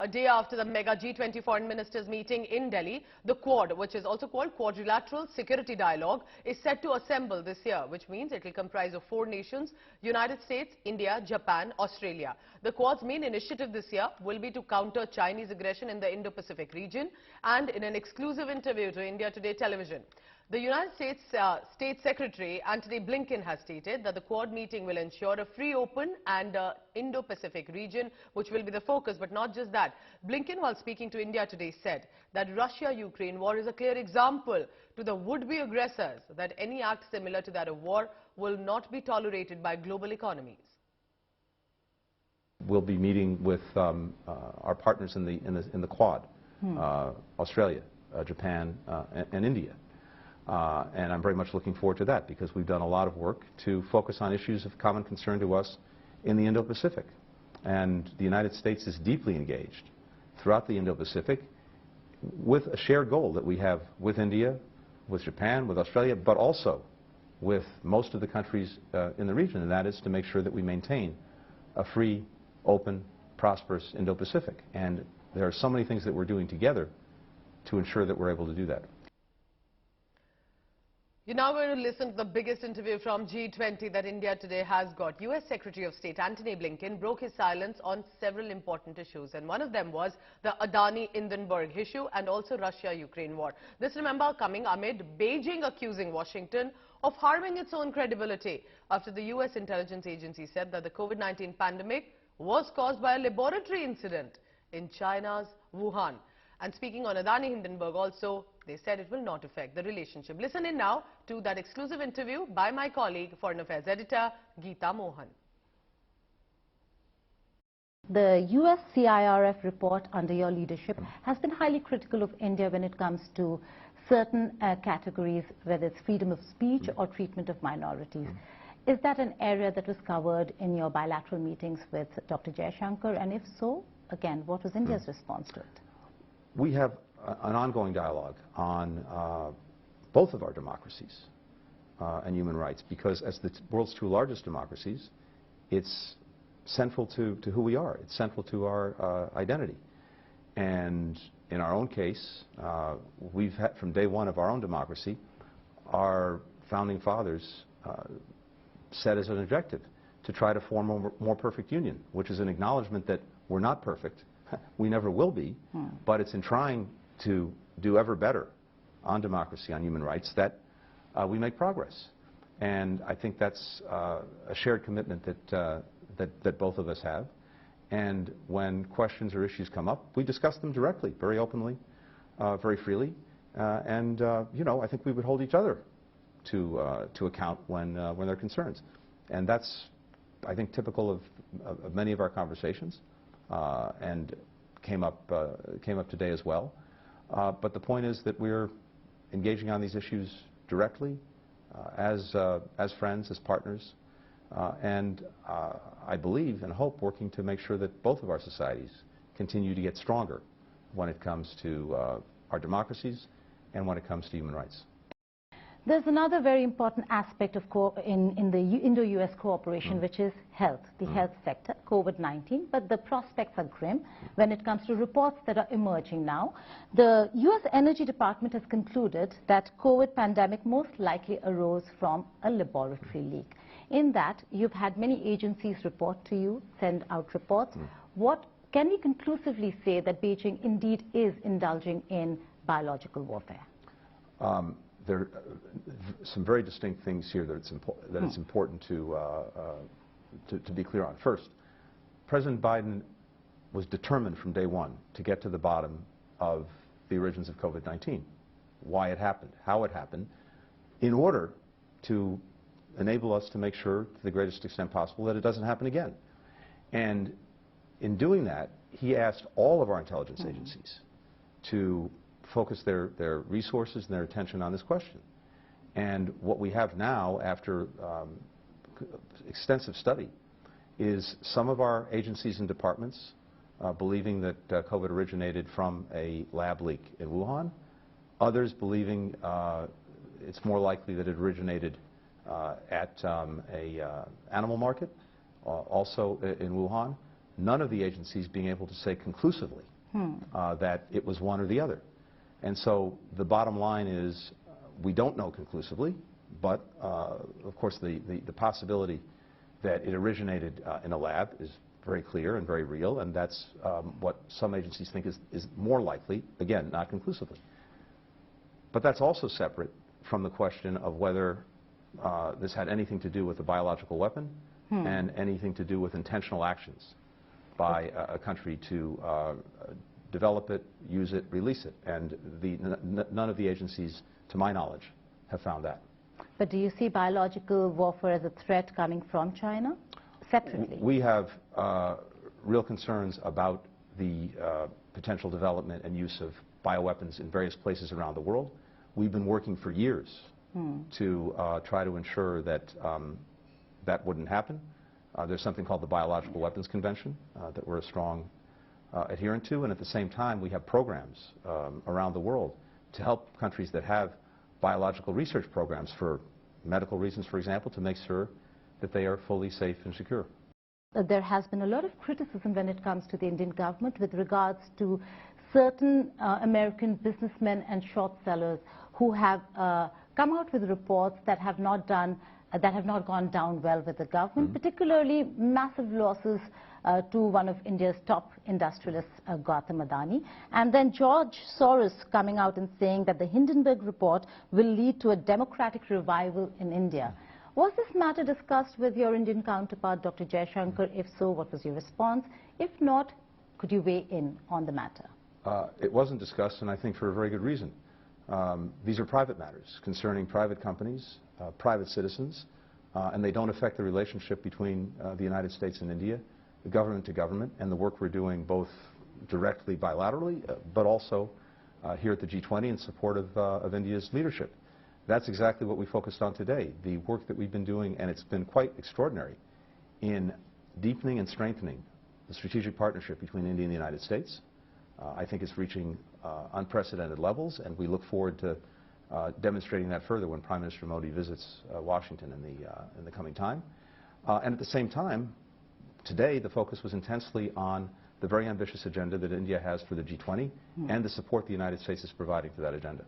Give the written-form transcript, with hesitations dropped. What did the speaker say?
A day after the mega G20 foreign ministers meeting in Delhi, the Quad, which is also called Quadrilateral Security Dialogue, is set to assemble this year, which means it will comprise of 4 nations: United States, India, Japan, Australia. The Quad's main initiative this year will be to counter Chinese aggression in the Indo-Pacific region. And in an exclusive interview to India Today television, the United States State Secretary Antony Blinken has stated that the Quad meeting will ensure a free, open and Indo-Pacific region, which will be the focus. But not just that. Blinken, while speaking to India Today, said that Russia-Ukraine war is a clear example to the would-be aggressors that any act similar to that of war will not be tolerated by global economies. We'll be meeting with our partners in the Quad, Australia, Japan, and India. And I'm very much looking forward to that, because we've done a lot of work to focus on issues of common concern to us in the Indo-Pacific. And the United States is deeply engaged throughout the Indo-Pacific with a shared goal that we have with India, with Japan, with Australia, but also with most of the countries in the region, and that is to make sure that we maintain a free, open, prosperous Indo-Pacific. And there are so many things that we're doing together to ensure that we're able to do that. You're now going to listen to the biggest interview from G20 that India Today has got. US Secretary of State Antony Blinken broke his silence on several important issues, and one of them was the Adani Hindenburg issue and also Russia-Ukraine war. This, remember, coming amid Beijing accusing Washington of harming its own credibility after the US intelligence agency said that the COVID-19 pandemic was caused by a laboratory incident in China's Wuhan. And speaking on Adani Hindenburg also, they said it will not affect the relationship. Listen in now to that exclusive interview by my colleague, Foreign Affairs Editor, Geeta Mohan. The US CIRF report under your leadership has been highly critical of India when it comes to certain categories, whether it's freedom of speech or treatment of minorities. Is that an area that was covered in your bilateral meetings with Dr. Jaishankar? And if so, again, what was India's response to it? We have an ongoing dialogue on both of our democracies and human rights, because as the world's 2 largest democracies, it's central to who we are. It's central to our identity. And in our own case, we've had, from day one of our own democracy, our founding fathers set as an objective to try to form a more perfect union, which is an acknowledgement that we're not perfect. We never will be, but it's in trying to do ever better on democracy, on human rights, that we make progress. And I think that's a shared commitment that both of us have. And when questions or issues come up, we discuss them directly, very openly, very freely. You know, I think we would hold each other to account when there are concerns. And that's, I think, typical of many of our conversations. And came up today as well. But the point is that we're engaging on these issues directly, as friends, as partners, and I believe and hope working to make sure that both of our societies continue to get stronger when it comes to our democracies and when it comes to human rights. There's another very important aspect of in the Indo-US cooperation, which is health, the health sector, COVID-19, but the prospects are grim when it comes to reports that are emerging now. The US Energy Department has concluded that COVID pandemic most likely arose from a laboratory leak. In that, you've had many agencies report to you, send out reports. What can we conclusively say that Beijing indeed is indulging in biological warfare? There are some very distinct things here that it's important to be clear on. First, President Biden was determined from day one to get to the bottom of the origins of COVID-19, why it happened, how it happened, in order to enable us to make sure, to the greatest extent possible, that it doesn't happen again. And in doing that, he asked all of our intelligence agencies to focus their resources and their attention on this question. And what we have now, after extensive study, is some of our agencies and departments believing that COVID originated from a lab leak in Wuhan, others believing it's more likely that it originated at an animal market, also in Wuhan, none of the agencies being able to say conclusively that it was one or the other. And so the bottom line is we don't know conclusively, but of course the possibility that it originated in a lab is very clear and very real, and that's what some agencies think is more likely, again, not conclusively. But that's also separate from the question of whether this had anything to do with a biological weapon and anything to do with intentional actions by a country to develop it, use it, release it. And none of the agencies, to my knowledge, have found that. But do you see biological warfare as a threat coming from China separately? We have real concerns about the potential development and use of bioweapons in various places around the world. We've been working for years to try to ensure that that wouldn't happen. There's something called the Biological Weapons Convention that we're a strong adherent to, and at the same time we have programs around the world to help countries that have biological research programs for medical reasons, for example, to make sure that they are fully safe and secure. There has been a lot of criticism when it comes to the Indian government with regards to certain American businessmen and short sellers who have come out with reports that have not gone down well with the government, particularly massive losses to one of India's top industrialists, Gautam Adani. And then George Soros coming out and saying that the Hindenburg report will lead to a democratic revival in India. Was this matter discussed with your Indian counterpart, Dr. Jaishankar? If so, what was your response? If not, could you weigh in on the matter? It wasn't discussed, and I think for a very good reason. These are private matters concerning private companies, private citizens, and they don't affect the relationship between the United States and India, the government to government, and the work we're doing both directly bilaterally, but also here at the G20 in support of India's leadership. That's exactly what we focused on today, the work that we've been doing, and it's been quite extraordinary, in deepening and strengthening the strategic partnership between India and the United States. I think it's reaching unprecedented levels, and we look forward to demonstrating that further when Prime Minister Modi visits Washington in the coming time. And at the same time, today the focus was intensely on the very ambitious agenda that India has for the G20 and the support the United States is providing to that agenda.